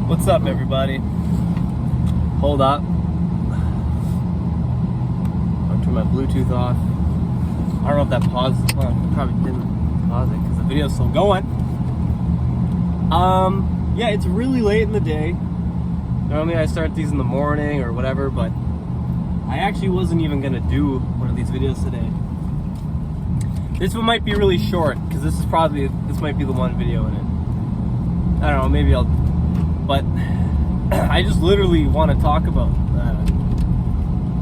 What's up, everybody? Hold up. I'll turn my Bluetooth off. I don't know if that paused. Well, I probably didn't pause it because the video's still going. Yeah, it's really late in the day. Normally I start these in the morning or whatever, but I actually wasn't even gonna do one of these videos today. This one might be really short because this might be the one video in it. I don't know, maybe but I just literally want to talk about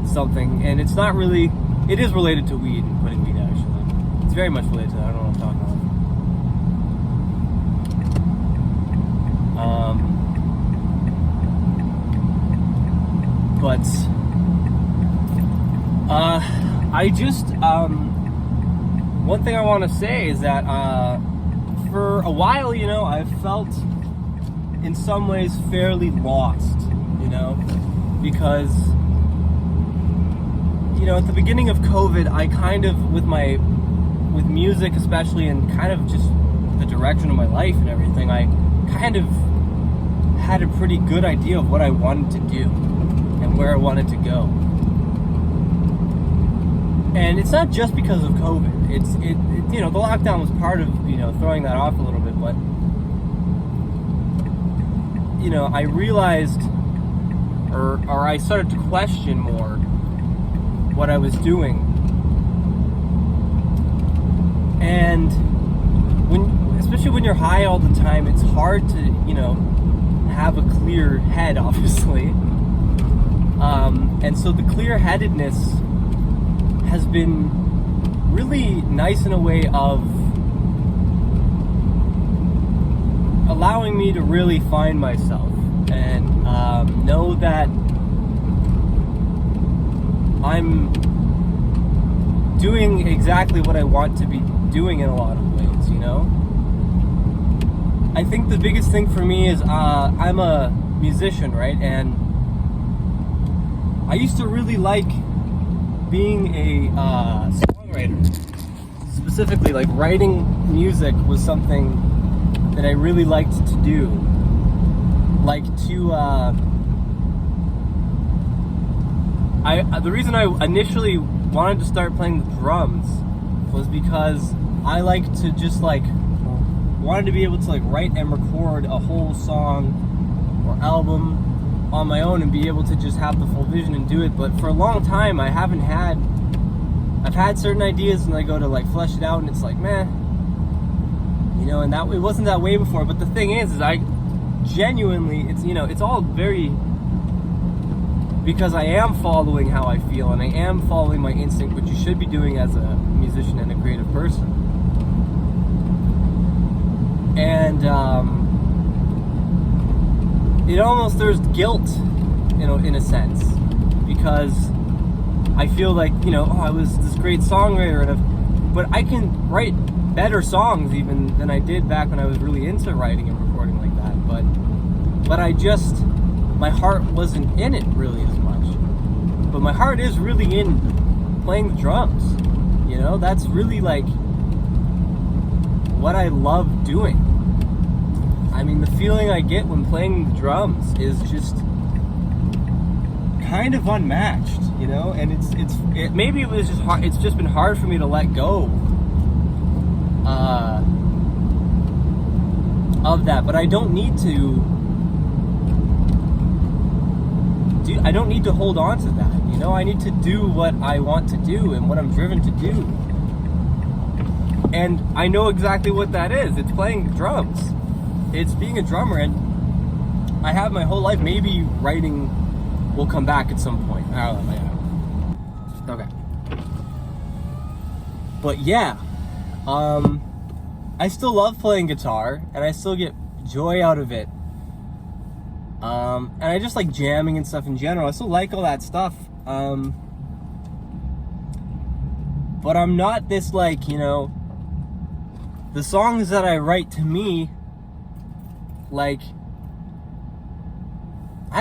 something, and it's not really, it is related to weed and quitting weed actually. It's very much related to that. I don't know what I'm talking about. I just, one thing I want to say is that for a while, you know, I've felt in some ways fairly lost, you know, because, you know, at the beginning of COVID, I kind of, with music especially, and kind of just the direction of my life and everything, I kind of had a pretty good idea of what I wanted to do and where I wanted to go. And it's not just because of COVID. It you know, the lockdown was part of, you know, throwing that off a little bit, but you know, I realized, or I started to question more what I was doing. And especially when you're high all the time, it's hard to, you know, have a clear head, obviously. And so the clear-headedness has been really nice in a way of allowing me to really find myself and know that I'm doing exactly what I want to be doing in a lot of ways, you know? I think the biggest thing for me is I'm a musician, right? And I used to really like being a songwriter. Specifically, like, writing music was something that I really liked to do. Like to, the reason I initially wanted to start playing the drums was because I like to just wanted to be able to write and record a whole song or album on my own and be able to just have the full vision and do it. But for a long time, I've had certain ideas and I go to flesh it out and it's meh. You know, and it wasn't that way before. But the thing is I genuinely, it's all very, because I am following how I feel and I am following my instinct, which you should be doing as a musician and a creative person. And there's guilt, in a sense, because I feel I was this great songwriter, but I can write better songs even than I did back when I was really into writing and recording like that. But my heart wasn't in it really as much. But my heart is really in playing the drums. You know, that's really what I love doing. I mean, the feeling I get when playing the drums is just kind of unmatched, you know. And maybe it was just hard. It's just been hard for me to let go of that. But I don't need to hold on to that, you know. I need to do what I want to do and what I'm driven to do. And I know exactly what that is. It's playing the drums. It's being a drummer, and I have my whole life. Maybe writing will come back at some point. I don't know. Okay. But yeah, I still love playing guitar, and I still get joy out of it. And I just like jamming and stuff in general. I still like all that stuff. But I'm not this the songs that I write, to me, I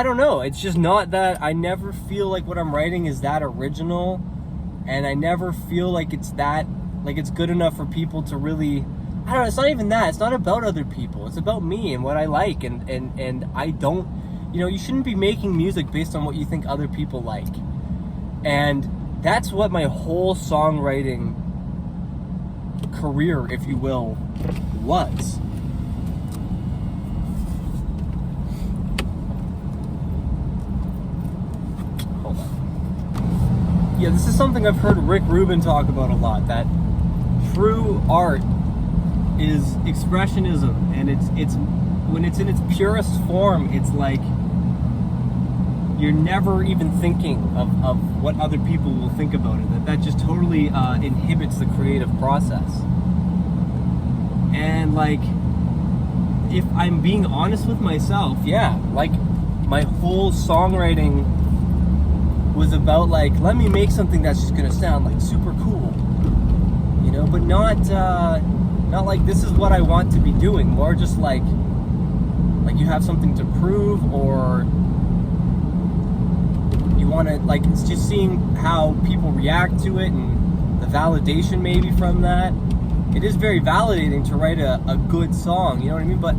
don't know, it's just not that. I never feel like what I'm writing is that original, and I never feel like it's good enough for people to really I don't know, it's not even that. It's not about other people. It's about me and what I like, and I don't, you shouldn't be making music based on what you think other people like. And that's what my whole songwriting career, if you will, was. Hold on. Yeah, this is something I've heard Rick Rubin talk about a lot, that true art is expressionism, and it's when it's in its purest form, it's like you're never even thinking of what other people will think about it. That just totally inhibits the creative process. And like, if I'm being honest with myself, yeah, like my whole songwriting was about like, let me make something that's just gonna sound like super cool, but not like this is what I want to be doing. More just like you have something to prove, or you want to, like, it's just seeing how people react to it and the validation maybe from that. It is very validating to write a good song, you know what I mean? But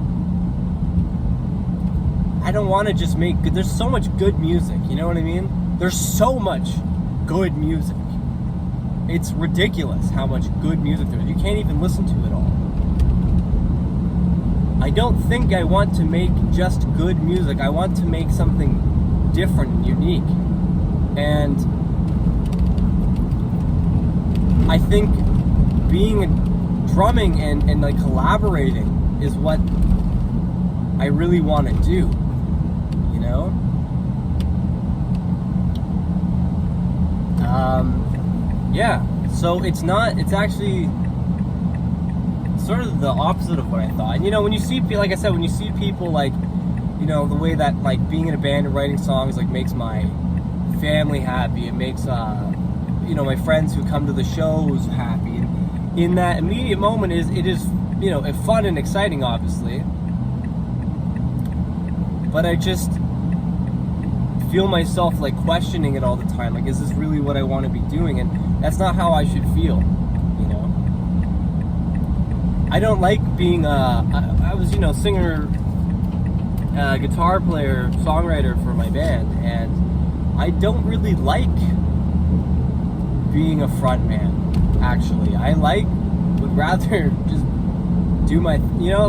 I don't want to just make good. There's so much good music, you know what I mean? There's so much good music. It's ridiculous how much good music there is. You can't even listen to it all. I don't think I want to make just good music. I want to make something different and unique. And I think drumming and like collaborating is what I really want to do, yeah, so it's actually sort of the opposite of what I thought. And when you see, like I said, when you see people like, the way that like being in a band and writing songs like makes my family happy, it makes my friends who come to the shows happy, and in that immediate moment it is fun and exciting, obviously, but I just feel myself like questioning it all the time, like, is this really what I want to be doing? And that's not how I should feel. I don't like being I was singer, guitar player, songwriter for my band, and I don't really like being a front man, actually. I would rather just do my, yeah,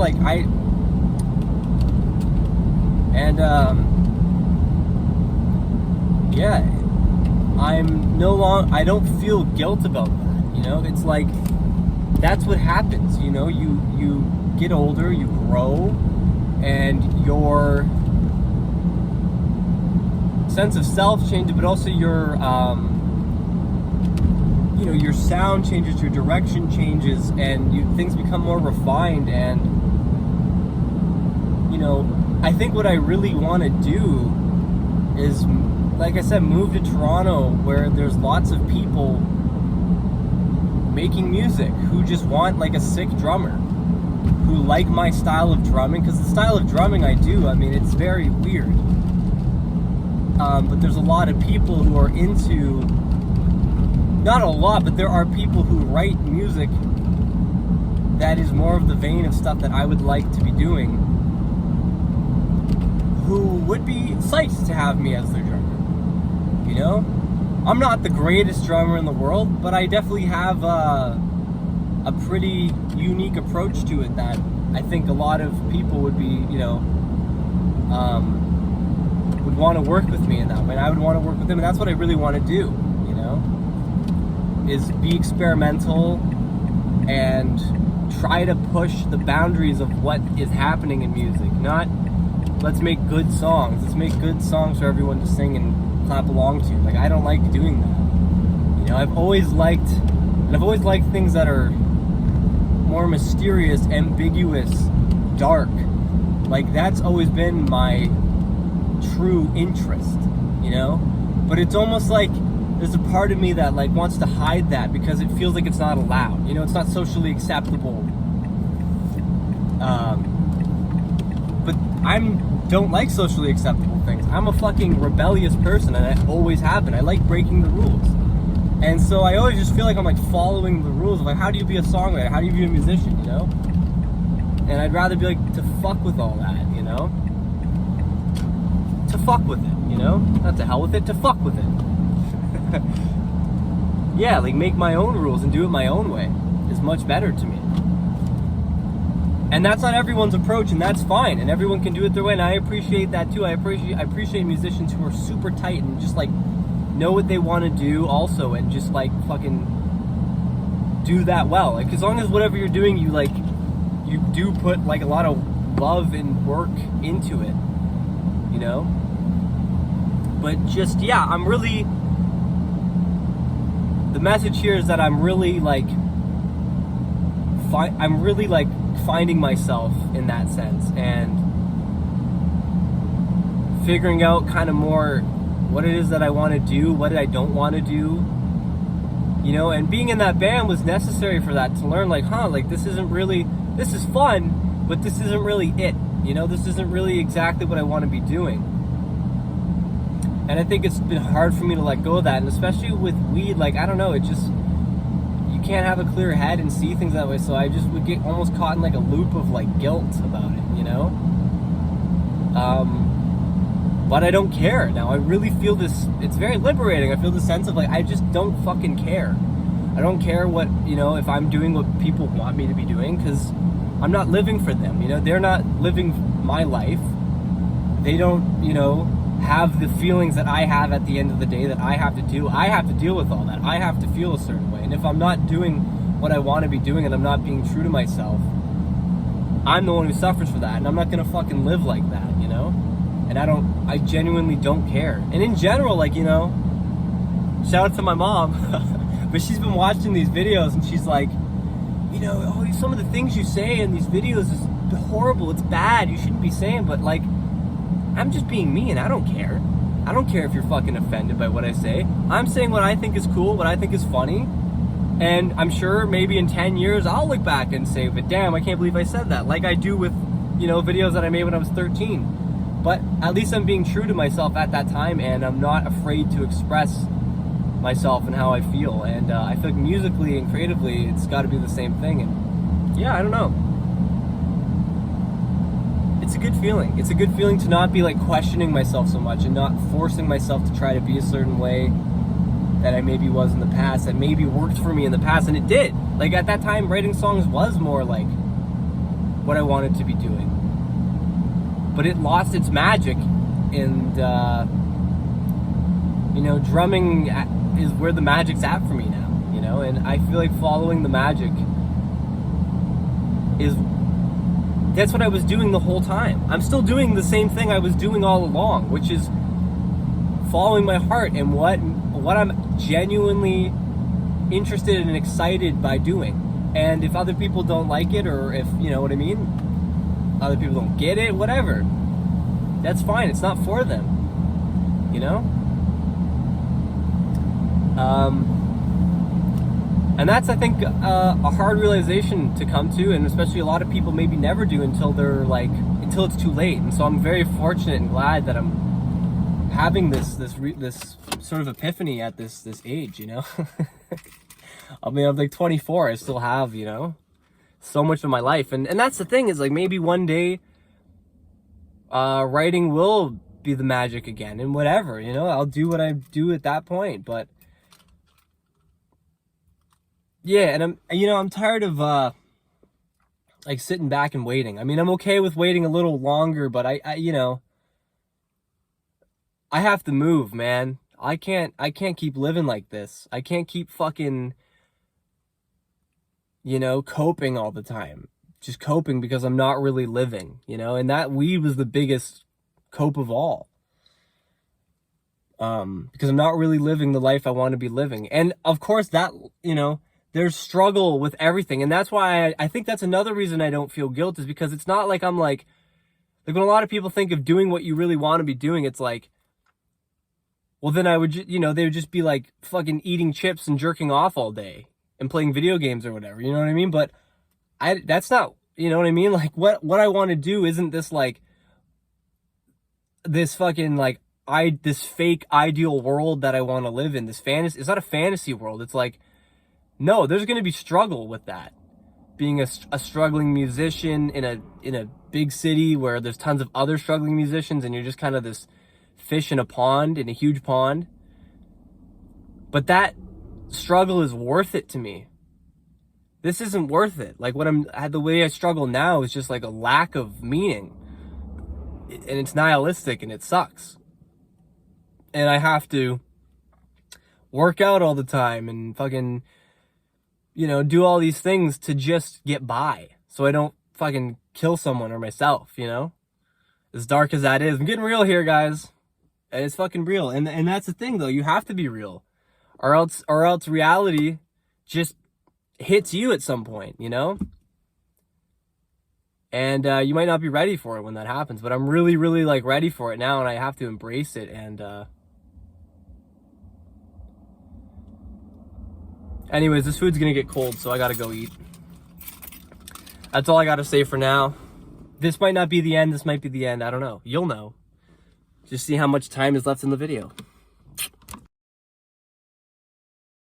I don't feel guilt about that, it's like, that's what happens, you get older, you grow, and your sense of self changes, but also your your sound changes, your direction changes, and things become more refined. And I think what I really want to do is, like I said, move to Toronto, where there's lots of people making music who just want like a sick drummer, who like my style of drumming, because the style of drumming I do, it's very weird, but there's a lot of people who are into, not a lot, but there are people who write music that is more of the vein of stuff that I would like to be doing, who would be psyched to have me as their drummer. I'm not the greatest drummer in the world, but I definitely have a pretty unique approach to it that I think a lot of people would be, would want to work with me in that way. And I would want to work with them, and that's what I really want to do, is be experimental and try to push the boundaries of what is happening in music. Not, let's make good songs. Let's make good songs for everyone to sing and clap along to. Like, I don't like doing that. I've always liked things that are more mysterious, ambiguous, dark. Like, that's always been my true interest, But it's almost like there's a part of me that like wants to hide that because it feels like it's not allowed. It's not socially acceptable. But don't like socially acceptable things. I'm a fucking rebellious person, and I always have been. I like breaking the rules. And so I always just feel like I'm like following the rules of like, how do you be a songwriter? How do you be a musician, you know? And I'd rather be like, to fuck with all that, you know? To fuck with it, you know? Not to hell with it, to fuck with it. Yeah, like make my own rules and do it my own way is much better to me. And that's not everyone's approach, and that's fine. And everyone can do it their way, and I appreciate that too. I appreciate musicians who are super tight and just like know what they want to do also, and just like fucking do that well. Like as long as whatever you're doing, you like, you do put like a lot of love and work into it, you know? But just, yeah, I'm really, the message here is that I'm really like, I'm really like finding myself in that sense and figuring out kind of more what it is that I want to do, what I don't want to do, you know. And being in that band was necessary for that, to learn like, like this isn't really, this is fun, but this isn't really it, you know. This isn't really exactly what I want to be doing. And I think it's been hard for me to let go of that, and especially with weed, like, I don't know, it just, you can't have a clear head and see things that way, so I just would get almost caught in like a loop of like guilt about it, you know? But I don't care now. I really feel this, it's very liberating. I feel the sense of like, I just don't fucking care. I don't care what, you know, if I'm doing what people want me to be doing, because I'm not living for them, you know? They're not living my life. They don't, you know, have the feelings that I have at the end of the day that I have to do. I have to deal with all that. I have to feel a certain way. And if I'm not doing what I want to be doing and I'm not being true to myself, I'm the one who suffers for that. And I'm not going to fucking live like that, you know? And I genuinely don't care. And in general, like, you know, shout out to my mom, but she's been watching these videos and she's like, you know, oh, some of the things you say in these videos is horrible. It's bad. You shouldn't be saying, but like, I'm just being me and I don't care. I don't care if you're fucking offended by what I say. I'm saying what I think is cool, what I think is funny. And I'm sure maybe in 10 years I'll look back and say, but damn, I can't believe I said that. Like I do with, you know, videos that I made when I was 13. But at least I'm being true to myself at that time, and I'm not afraid to express myself and how I feel. And I feel like musically and creatively, it's got to be the same thing. And yeah, I don't know. It's a good feeling. It's a good feeling to not be like questioning myself so much and not forcing myself to try to be a certain way that I maybe was in the past, that maybe worked for me in the past, and it did. Like at that time, writing songs was more like what I wanted to be doing. But it lost its magic, and you know, drumming is where the magic's at for me now, you know, and I feel like following the magic is, that's what I was doing the whole time. I'm still doing the same thing I was doing all along, which is following my heart and what I'm genuinely interested and excited by doing. And if other people don't like it, or if, you know what I mean, other people don't get it, whatever, that's fine. It's not for them, you know? And that's, I think, a hard realization to come to, and especially a lot of people maybe never do until they're like, until it's too late. And so I'm very fortunate and glad that I'm having this sort of epiphany at this age, you know? I mean, I'm like 24, I still have, you know, so much of my life. And that's the thing, is like maybe one day writing will be the magic again, and whatever, you know, I'll do what I do at that point. But yeah, and I'm tired of like sitting back and waiting. I mean, I'm okay with waiting a little longer, but I you know, I have to move, man. I can't keep living like this. I can't keep fucking, you know, coping all the time. Just coping because I'm not really living, you know? And that weed was the biggest cope of all. Because I'm not really living the life I want to be living. And of course that, you know, there's struggle with everything. And that's why I think that's another reason I don't feel guilt, is because it's not like I'm like when a lot of people think of doing what you really want to be doing, it's like, well, then I would, you know, they would just be like fucking eating chips and jerking off all day and playing video games or whatever, you know what I mean? But that's not, you know what I mean? Like what I want to do isn't this like, this fucking like this fake ideal world that I want to live in. This fantasy, it's not a fantasy world. It's like, no, there's going to be struggle with that. Being a struggling musician in a big city where there's tons of other struggling musicians, and you're just kind of this fish in a pond, in a huge pond. But that struggle is worth it to me. This isn't worth it. Like the way I struggle now is just like a lack of meaning. And it's nihilistic and it sucks. And I have to work out all the time and fucking, do all these things to just get by. So I don't fucking kill someone or myself, As dark as that is. I'm getting real here, guys. And it's fucking real. And that's the thing, though. You have to be real. Or else reality just hits you at some point, And you might not be ready for it when that happens. But I'm really, really, ready for it now. And I have to embrace it. And anyways, this food's gonna get cold, so I gotta go eat. That's all I gotta say for now. This might not be the end. This might be the end. I don't know. You'll know. Just see how much time is left in the video.